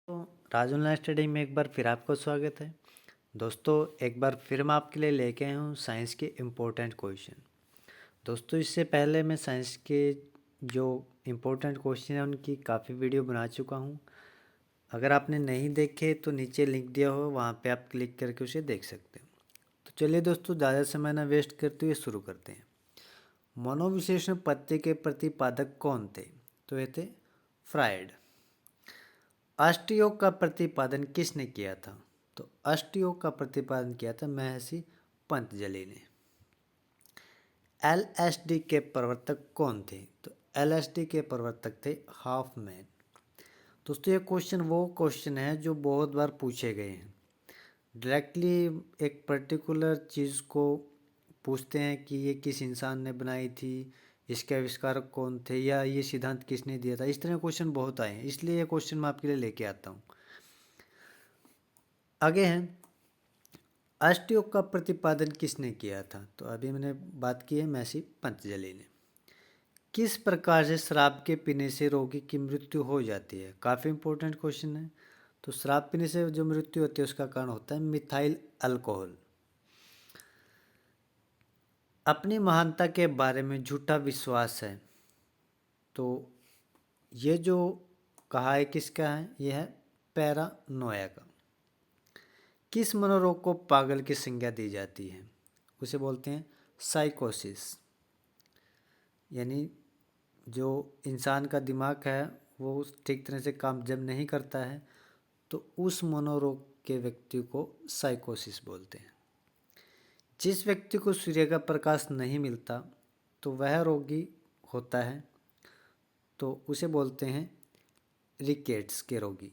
तो राज online study में एक बार फिर आपको स्वागत है। दोस्तों, एक बार फिर मैं आपके लिए लेके आया हूँ साइंस के इम्पोर्टेंट क्वेश्चन। दोस्तों, इससे पहले मैं साइंस के जो इम्पोर्टेंट क्वेश्चन हैं उनकी काफ़ी वीडियो बना चुका हूँ। अगर आपने नहीं देखे तो नीचे लिंक दिया हो, वहाँ पे आप क्लिक करके उसे देख सकते हो। तो चलिए दोस्तों, ज़्यादा समय ना वेस्ट करते हुए शुरू करते हैं। मनोविश्लेषण पद्धति के प्रतिपादक कौन थे? तो ये थे फ्रायड। अष्टयोग का प्रतिपादन किसने किया था? तो अष्टयोग का प्रतिपादन किया था महर्षि पतंजलि ने। एलएसडी के प्रवर्तक कौन थे? तो एलएसडी के प्रवर्तक थे हॉफमैन। दोस्तों, ये क्वेश्चन है जो बहुत बार पूछे गए हैं। डायरेक्टली एक पर्टिकुलर चीज़ को पूछते हैं कि ये किस इंसान ने बनाई थी, इसके आविष्कारक कौन थे, या ये सिद्धांत किसने दिया था। इस तरह क्वेश्चन बहुत आए हैं, इसलिए ये क्वेश्चन मैं आपके लिए लेके आता हूँ। आगे हैं, अष्टयोग का प्रतिपादन किसने किया था? तो अभी मैंने बात की है महर्षि पतंजलि ने। किस प्रकार से शराब के पीने से रोगी की मृत्यु हो जाती है? काफ़ी इंपॉर्टेंट क्वेश्चन है। तो शराब पीने से जो मृत्यु होती है उसका कारण होता है मिथाइल अल्कोहल। अपनी महानता के बारे में झूठा विश्वास है। तो ये जो कहा है किसका है? यह है पैरानोया का। किस मनोरोग को पागल की संज्ञा दी जाती है? उसे बोलते हैं साइकोसिस। यानी जो इंसान का दिमाग है वो ठीक तरह से काम जब नहीं करता है तो उस मनोरोग के व्यक्ति को साइकोसिस बोलते हैं। जिस व्यक्ति को सूर्य का प्रकाश नहीं मिलता तो वह रोगी होता है, तो उसे बोलते हैं रिकेट्स के रोगी।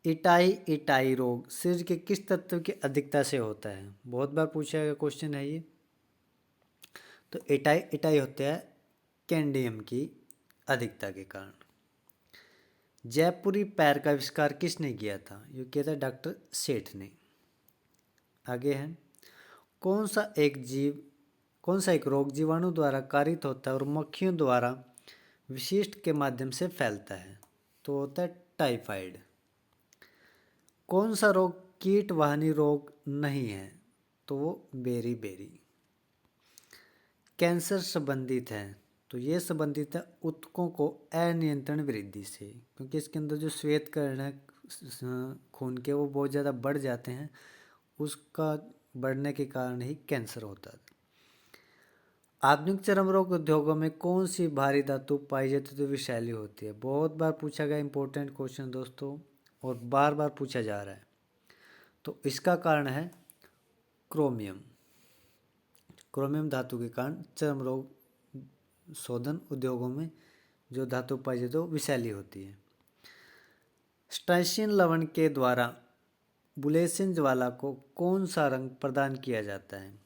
इटाई रोग शरीर के किस तत्व की अधिकता से होता है? बहुत बार पूछा गया क्वेश्चन है ये। तो इटाई होता है कैंडियम की अधिकता के कारण। जयपुरी पैर का आविष्कार किसने किया था? ये किया था डॉक्टर सेठ ने। आगे है, कौन सा एक रोग जीवाणु द्वारा कारित होता है और मक्खियों द्वारा विशिष्ट के माध्यम से फैलता है? तो होता है टाइफाइड। कौन सा रोग कीट वाहिनी रोग नहीं है? तो वो बेरी। कैंसर संबंधित है, तो ये संबंधित है ऊतकों को अनियंत्रण वृद्धि से, क्योंकि इसके अंदर जो श्वेत कण है खून के वो बहुत ज़्यादा बढ़ जाते हैं, उसका बढ़ने के कारण ही कैंसर होता है। आधुनिक चर्म रोग उद्योगों में कौन सी भारी धातु पाई जाती है? तो विषैली होती है। बहुत बार पूछा गया इंपॉर्टेंट क्वेश्चन दोस्तों, और बार बार पूछा जा रहा है। तो इसका कारण है क्रोमियम। क्रोमियम धातु के कारण चर्म रोग शोधन उद्योगों में जो धातु पाई जाती है वो विषैली होती है। स्ट्राइशियन लवण के द्वारा बुलेसिन ज्वाला को कौन सा रंग प्रदान किया जाता है?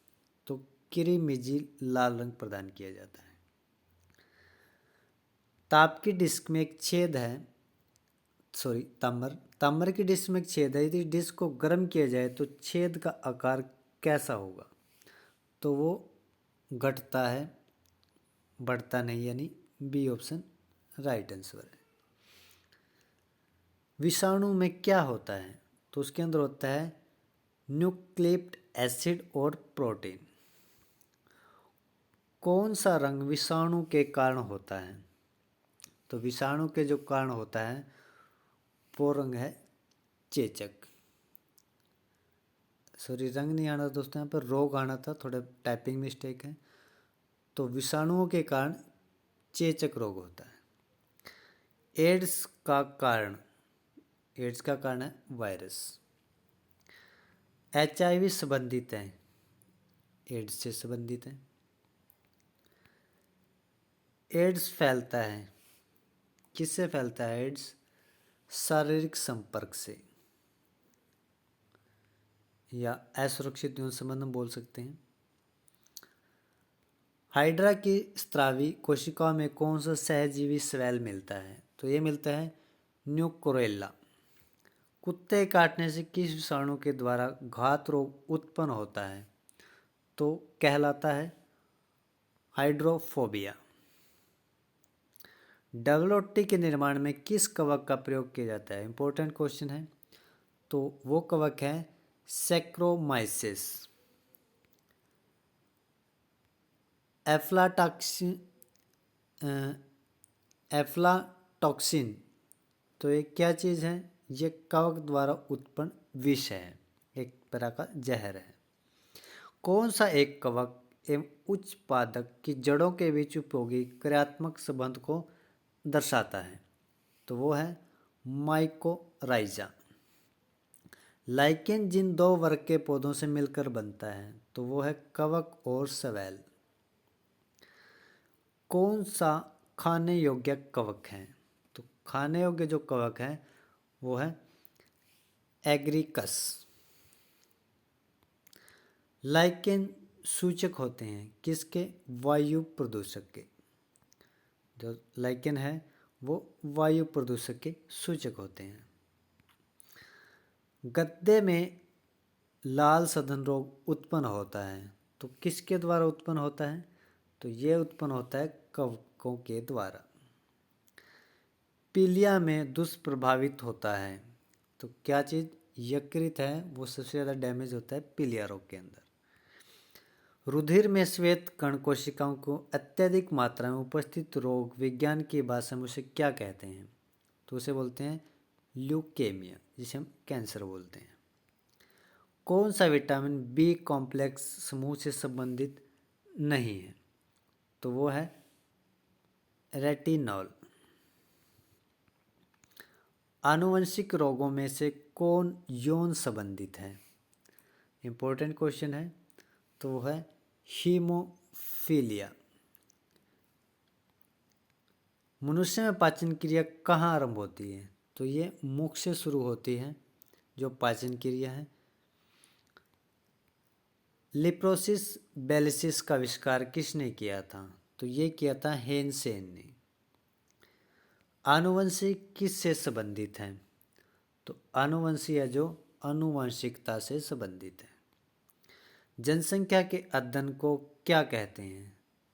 तो किरीमिजी लाल रंग प्रदान किया जाता है। ताप की डिस्क में एक छेद है, ताम्र की डिस्क में एक छेद है। यदि डिस्क को गर्म किया जाए तो छेद का आकार कैसा होगा? तो वो घटता है, बढ़ता नहीं, यानी बी ऑप्शन राइट आंसर है। विषाणु में क्या होता है? तो उसके अंदर होता है न्यूक्लिक एसिड और प्रोटीन। कौन सा रंग विषाणु के कारण होता है? तो विषाणु के जो कारण होता है वो रंग है चेचक। सॉरी, रंग नहीं आना दोस्तों, यहाँ पर रोग आना था, थोड़ा टाइपिंग मिस्टेक है। तो विषाणुओं के कारण चेचक रोग होता है। एड्स का कारण है वायरस। एचआईवी संबंधित है, एड्स से संबंधित है। एड्स फैलता है, किससे फैलता है एड्स? शारीरिक संपर्क से, या असुरक्षित यौन संबंध हम बोल सकते हैं। हाइड्रा की स्त्रावी कोशिकाओं में कौन सा सहजीवी स्वेल मिलता है? तो ये मिलता है न्यूक्रोरेला। कुत्ते काटने से किस विषाणु के द्वारा घात रोग उत्पन्न होता है? तो कहलाता है हाइड्रोफोबिया। WOT के निर्माण में किस कवक का प्रयोग किया जाता है? इंपॉर्टेंट क्वेश्चन है। तो वो कवक है सैक्रोमाइसिस। एफ्लाटॉक्सिन, तो ये क्या चीज़ है? ये कवक द्वारा उत्पन्न विष है, एक तरह का जहर है। कौन सा एक कवक एवं उच्च पादक की जड़ों के बीच उपयोगी क्रियात्मक संबंध को दर्शाता है? तो वो है माइकोराइजा। लाइकेन जिन दो वर्ग के पौधों से मिलकर बनता है, तो वो है कवक और शैवाल। कौन सा खाने योग्य कवक है? तो खाने योग्य जो कवक है वो है एग्रिकस। लाइकेन सूचक होते हैं किसके? वायु प्रदूषक के। जो लाइकेन है वो वायु प्रदूषक के सूचक होते हैं। गद्दे में लाल सघन रोग उत्पन्न होता है, तो किसके द्वारा उत्पन्न होता है? तो ये उत्पन्न होता है कवकों के द्वारा। पीलिया में दुष्प्रभावित होता है, तो क्या चीज़? यकृत है, वो सबसे ज़्यादा डैमेज होता है पीलिया रोग के अंदर। रुधिर में श्वेत कण कोशिकाओं को अत्यधिक मात्रा में उपस्थित रोग विज्ञान की भाषा में उसे क्या कहते हैं? तो उसे बोलते हैं ल्यूकेमिया, जिसे हम कैंसर बोलते हैं। कौन सा विटामिन बी कॉम्प्लेक्स समूह से संबंधित नहीं है? तो वो है रेटिनॉल। आनुवंशिक रोगों में से कौन यौन संबंधित है? इंपॉर्टेंट क्वेश्चन है। तो वो है हीमोफीलिया। मनुष्य में पाचन क्रिया कहाँ आरंभ होती है? तो ये मुख से शुरू होती है जो पाचन क्रिया है। लिप्रोसिस बेलिसिस का आविष्कार किसने किया था? तो ये किया था हेनसेन ने। आनुवंशिक किससे संबंधित है? तो आनुवंशीय जो आनुवंशिकता से संबंधित है। जनसंख्या के अध्ययन को क्या कहते हैं?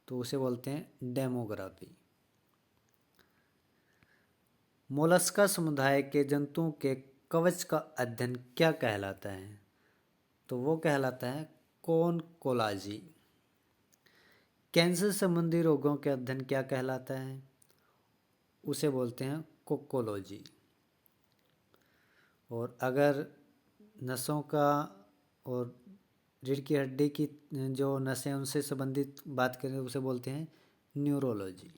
तो उसे बोलते हैं डेमोग्राफी। मोलस्का समुदाय के जंतुओं के कवच का अध्ययन क्या कहलाता है? तो वो कहलाता है कोनकोलॉजी। कैंसर संबंधी रोगों के अध्ययन क्या कहलाता है? उसे बोलते हैं कोकोलॉजी। और अगर नसों का और रीढ़ की हड्डी की जो नसें उनसे संबंधित बात करें उसे बोलते हैं न्यूरोलॉजी।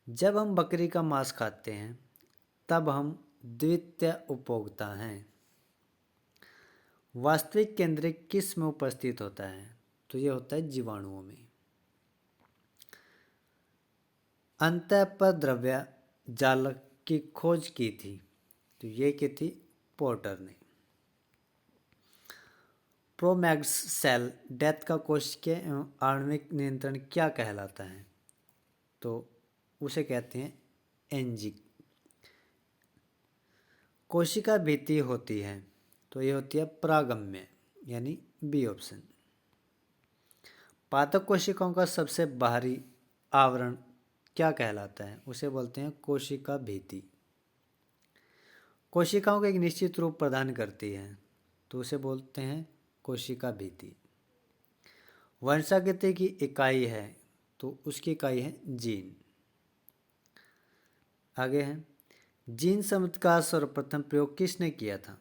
जब हम बकरी का मांस खाते हैं तब हम द्वितीय उपभोक्ता हैं। वास्तविक केंद्रक किस में उपस्थित होता है? तो ये होता है जीवाणुओं में। अंतःपद्रव्य जालक की खोज की थी, तो ये की थी पोर्टर ने। प्रोमैक्स सेल डेथ का कोशिकीय एवं आणविक नियंत्रण क्या कहलाता है? तो उसे कहते हैं एंजिक। कोशिका भित्ति होती है, तो ये होती है प्रागम्य, यानी बी ऑप्शन। पादप कोशिकाओं का सबसे बाहरी आवरण क्या कहलाता है? उसे बोलते हैं कोशिका भित्ति। कोशिकाओं को एक निश्चित रूप प्रदान करती है, तो उसे बोलते हैं कोशिका भित्ति। वंशागति की इकाई है, तो उसकी इकाई है जीन। आगे है, जीन शब्द का सर्वप्रथम प्रयोग किसने किया था?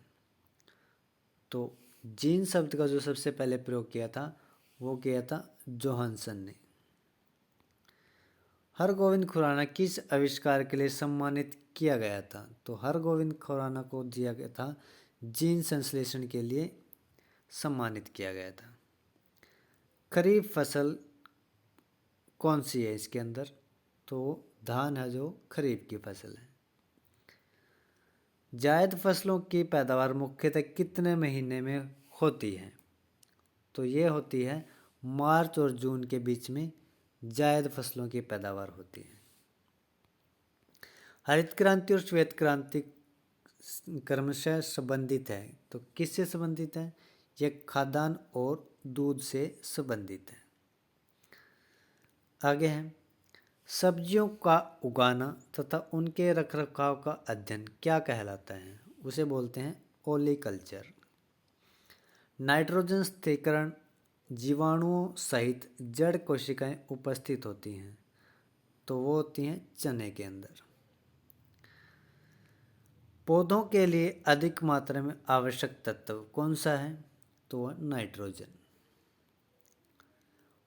तो जीन शब्द का जो सबसे पहले प्रयोग किया था वो किया था जोहानसन ने। हरगोविंद खुराना किस आविष्कार के लिए सम्मानित किया गया था? तो हरगोविंद खुराना को दिया गया था जीन संश्लेषण के लिए सम्मानित किया गया था। खरीफ फसल कौन सी है इसके अंदर? तो धान है जो खरीफ की फसल है। जायद फसलों की पैदावार मुख्यतः कितने महीने में होती है? तो ये होती है मार्च और जून के बीच में जायद फसलों की पैदावार होती है। हरित क्रांति और श्वेत क्रांति क्रमशः संबंधित है, तो किससे संबंधित है? ये खाद्यान्न और दूध से संबंधित है। आगे है, सब्जियों का उगाना तथा उनके रखरखाव का अध्ययन क्या कहलाता है? उसे बोलते हैं ओलिकल्चर। नाइट्रोजन स्थिरीकरण जीवाणुओं सहित जड़ कोशिकाएं उपस्थित होती हैं, तो वो होती हैं चने के अंदर। पौधों के लिए अधिक मात्रा में आवश्यक तत्व कौन सा है? तो वह नाइट्रोजन।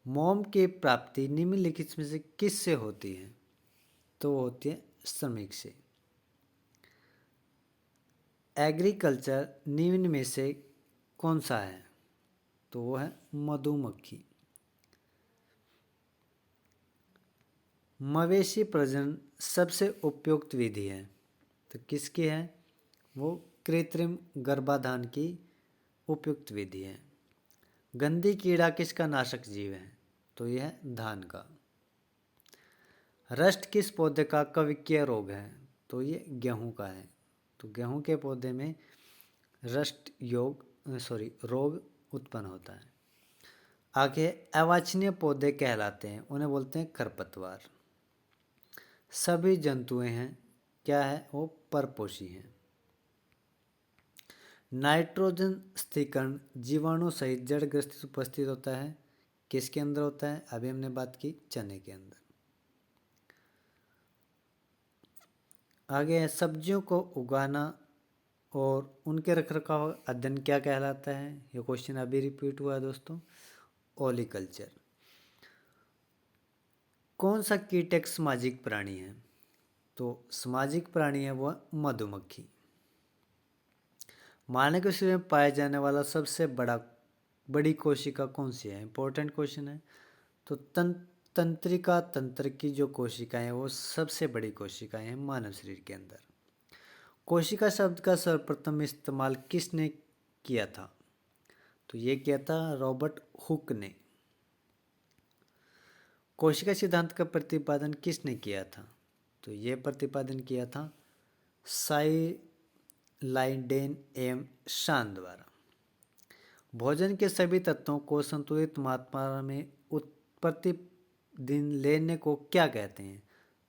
मोम की प्राप्ति निम्नलिखित में से किस से होती है? तो वो होती है श्रमिक से। एग्रीकल्चर निम्न में से कौन सा है? तो वो है मधुमक्खी। मवेशी प्रजनन सबसे उपयुक्त विधि है, तो किसकी है? वो कृत्रिम गर्भाधान की उपयुक्त विधि है। गंदी कीड़ा किसका नाशक जीव है? तो यह है धान का। रस्ट किस पौधे का कवकीय रोग है? तो ये गेहूं का है। तो गेहूं के पौधे में रस्ट रोग उत्पन्न होता है। आगे अवांछनीय पौधे कहलाते हैं, उन्हें बोलते हैं खरपतवार। सभी जंतुएं हैं, क्या है? वो परपोषी हैं। नाइट्रोजन स्थिरीकरण जीवाणु सहित जड़ ग्रस्थित उपस्थित होता है, किसके अंदर होता है? अभी हमने बात की चने के अंदर। आगे है सब्जियों को उगाना और उनके रखरखाव अध्ययन क्या कहलाता है? ये क्वेश्चन अभी रिपीट हुआ है दोस्तों, ओलिकल्चर। कौन सा कीट एक सामाजिक प्राणी है? तो सामाजिक प्राणी है वह मधुमक्खी। मानव के शरीर में पाया जाने वाला सबसे बड़ी कोशिका कौन सी है? इंपॉर्टेंट क्वेश्चन है। तो तंत्रिका तंत्र की जो कोशिकाएं हैं वो सबसे बड़ी कोशिकाएं हैं मानव शरीर के अंदर। कोशिका शब्द का सर्वप्रथम इस्तेमाल किसने किया था? तो ये किया था रॉबर्ट हुक ने। कोशिका सिद्धांत का प्रतिपादन किसने किया था? तो ये प्रतिपादन किया था साइलाइडेन एम शान द्वारा। भोजन के सभी तत्वों को संतुलित मात्रा में प्रतिदिन लेने को क्या कहते हैं?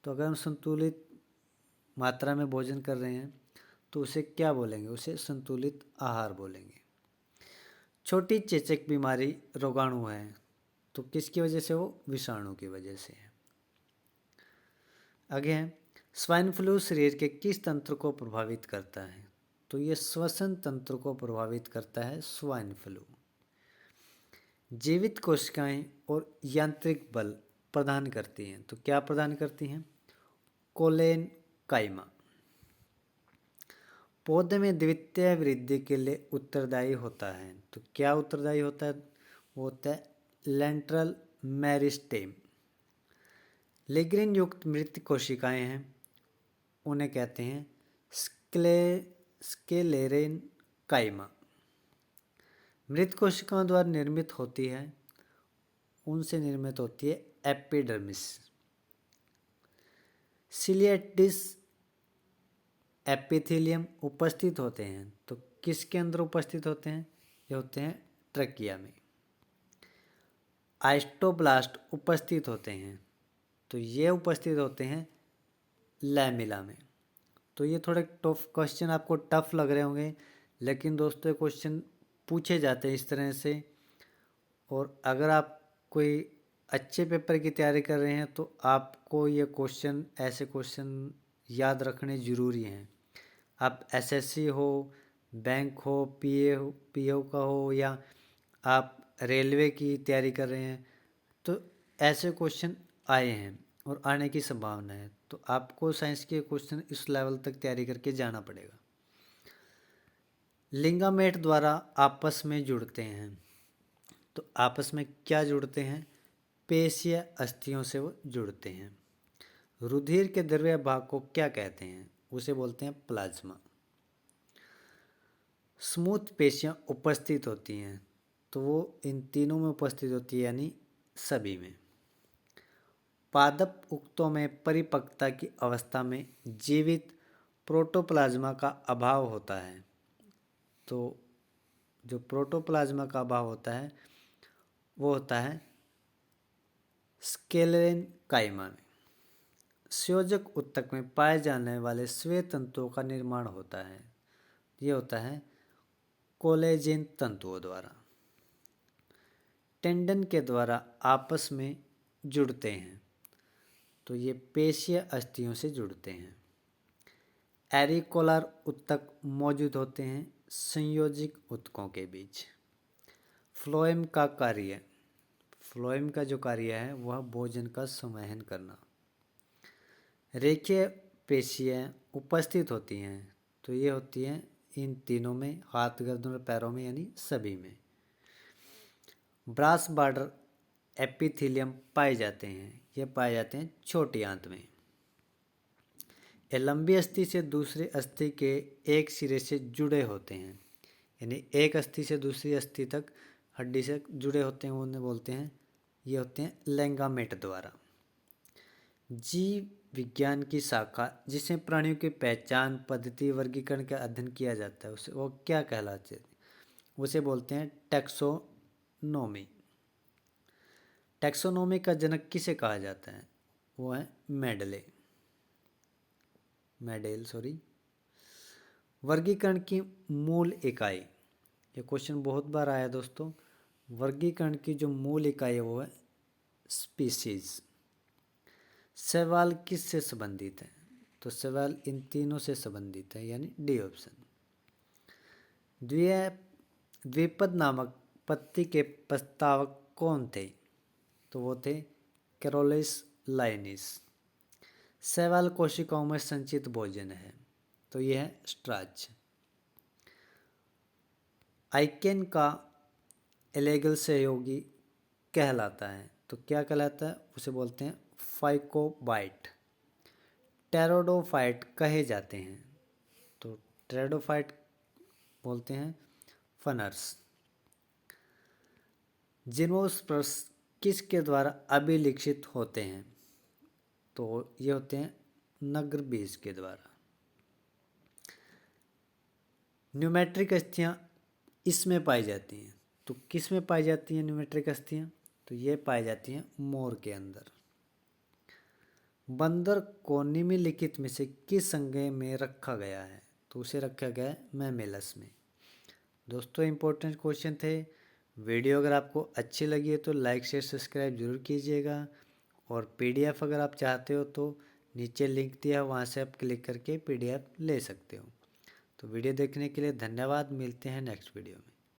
तो अगर हम संतुलित मात्रा में भोजन कर रहे हैं तो उसे क्या बोलेंगे? उसे संतुलित आहार बोलेंगे। छोटी चेचक बीमारी रोगाणु है, तो किसकी वजह से? वो विषाणु की वजह से है। आगे है स्वाइन फ्लू शरीर के किस तंत्र को प्रभावित करता है? तो ये श्वसन तंत्र को प्रभावित करता है स्वाइन फ्लू। जीवित कोशिकाएं और यांत्रिक बल प्रदान करती हैं, तो क्या प्रदान करती हैं? कोलेन काइमा। पौधे में द्वितीय वृद्धि के लिए उत्तरदायी होता है, तो क्या उत्तरदायी होता है? वो होता है लेंट्रल मेरिस्टेम। लिग्निन युक्त मृत कोशिकाएं हैं, उन्हें कहते हैं स्केलेरेन काइमा। मृत कोशिकाओं द्वारा निर्मित होती है, उनसे निर्मित होती है एपिडर्मिस। सिलिएटिस एपिथेलियम उपस्थित होते हैं, तो किसके अंदर उपस्थित होते हैं? ये होते हैं ट्रकिया में। आइस्टोब्लास्ट उपस्थित होते हैं, तो ये उपस्थित होते हैं लैमिला में। तो ये थोड़े टफ क्वेश्चन आपको टफ लग रहे होंगे, लेकिन दोस्तों क्वेश्चन पूछे जाते हैं इस तरह से। और अगर आप कोई अच्छे पेपर की तैयारी कर रहे हैं तो आपको ये क्वेश्चन, ऐसे क्वेश्चन याद रखने ज़रूरी हैं। आप एसएससी हो, बैंक हो, पीओ का हो, या आप रेलवे की तैयारी कर रहे हैं, तो ऐसे क्वेश्चन आए हैं और आने की संभावना है। तो आपको साइंस के क्वेश्चन इस लेवल तक तैयारी करके जाना पड़ेगा। लिंगामेट द्वारा आपस में जुड़ते हैं, तो आपस में क्या जुड़ते हैं? पेशीय अस्थियों से वो जुड़ते हैं। रुधिर के द्रव्य भाग को क्या कहते हैं? उसे बोलते हैं प्लाज्मा। स्मूथ पेशियां उपस्थित होती हैं, तो वो इन तीनों में उपस्थित होती है, यानी सभी में। पादप उक्तों में परिपक्वता की अवस्था में जीवित प्रोटोप्लाज्मा का अभाव होता है, तो जो प्रोटोप्लाज्मा का अभाव होता है वो होता है स्केलेरेन काइमा में। संयोजक ऊतक में पाए जाने वाले स्वेद तंतुओं का निर्माण होता है। ये होता है कोलेजन तंतुओं द्वारा। टेंडन के द्वारा आपस में जुड़ते हैं, तो ये पेशीय अस्थियों से जुड़ते हैं। एरिकोलर ऊतक मौजूद होते हैं संयोजिक ऊतकों के बीच। फ्लोएम का कार्य, फ्लोएम का जो कार्य है वह भोजन का संवहन करना। रेखीय पेशियाँ उपस्थित होती हैं, तो ये होती हैं इन तीनों में, हाथ, गर्दन और पैरों में, यानी सभी में। ब्रास बॉर्डर एपिथेलियम पाए जाते हैं, ये पाए जाते हैं छोटी आंत में। ये लंबी अस्थि से दूसरी अस्थि के एक सिरे से जुड़े होते हैं, यानी एक अस्थि से दूसरी अस्थि तक हड्डी से जुड़े होते हैं, उन्हें बोलते हैं, ये होते हैं लिगामेंट द्वारा। जीव विज्ञान की शाखा जिसमें प्राणियों की पहचान, पद्धति, वर्गीकरण का अध्ययन किया जाता है, उसे वो क्या कहलाते हैं? उसे बोलते हैं टैक्सोनॉमी। टैक्सोनॉमी का जनक किसे कहा जाता है? वो है मेडल। वर्गीकरण की मूल इकाई, ये क्वेश्चन बहुत बार आया दोस्तों। वर्गीकरण की जो मूल इकाई है वो है स्पीसीज। सवाल किससे संबंधित है? तो सवाल इन तीनों से संबंधित है, यानी डी ऑप्शन। द्विपद नामक पत्ती के प्रस्तावक कौन थे? तो वो थे कैरोलिस लाइनिस। शैवाल कोशिकाओं में संचित भोजन है, तो यह है स्टार्च। आइकेन का इलेगल सहयोगी कहलाता है, तो क्या कहलाता है? उसे बोलते हैं फाइकोबाइट। टेरोडोफाइट कहे जाते हैं, तो टेरोडोफाइट बोलते हैं फनर्स। जिम्नोस्पर्म्स किसके द्वारा अभिलिखित होते हैं? तो ये होते हैं नग्र बीज के द्वारा। न्यूमेट्रिक अस्थियां इसमें पाई जाती हैं, तो किस में पाई जाती हैं न्यूमेट्रिक अस्थियां? तो ये पाई जाती हैं मोर के अंदर। बंदर को निम्नलिखित में से किस संज्ञ में रखा गया है? तो उसे रखा गया है मैमेलस में। दोस्तों इंपॉर्टेंट क्वेश्चन थे। वीडियो अगर आपको अच्छी लगी है तो लाइक शेयर सब्सक्राइब जरूर कीजिएगा, और पीडीएफ अगर आप चाहते हो तो नीचे लिंक दिया है, वहाँ से आप क्लिक करके पीडीएफ ले सकते हो। तो वीडियो देखने के लिए धन्यवाद। मिलते हैं नेक्स्ट वीडियो में।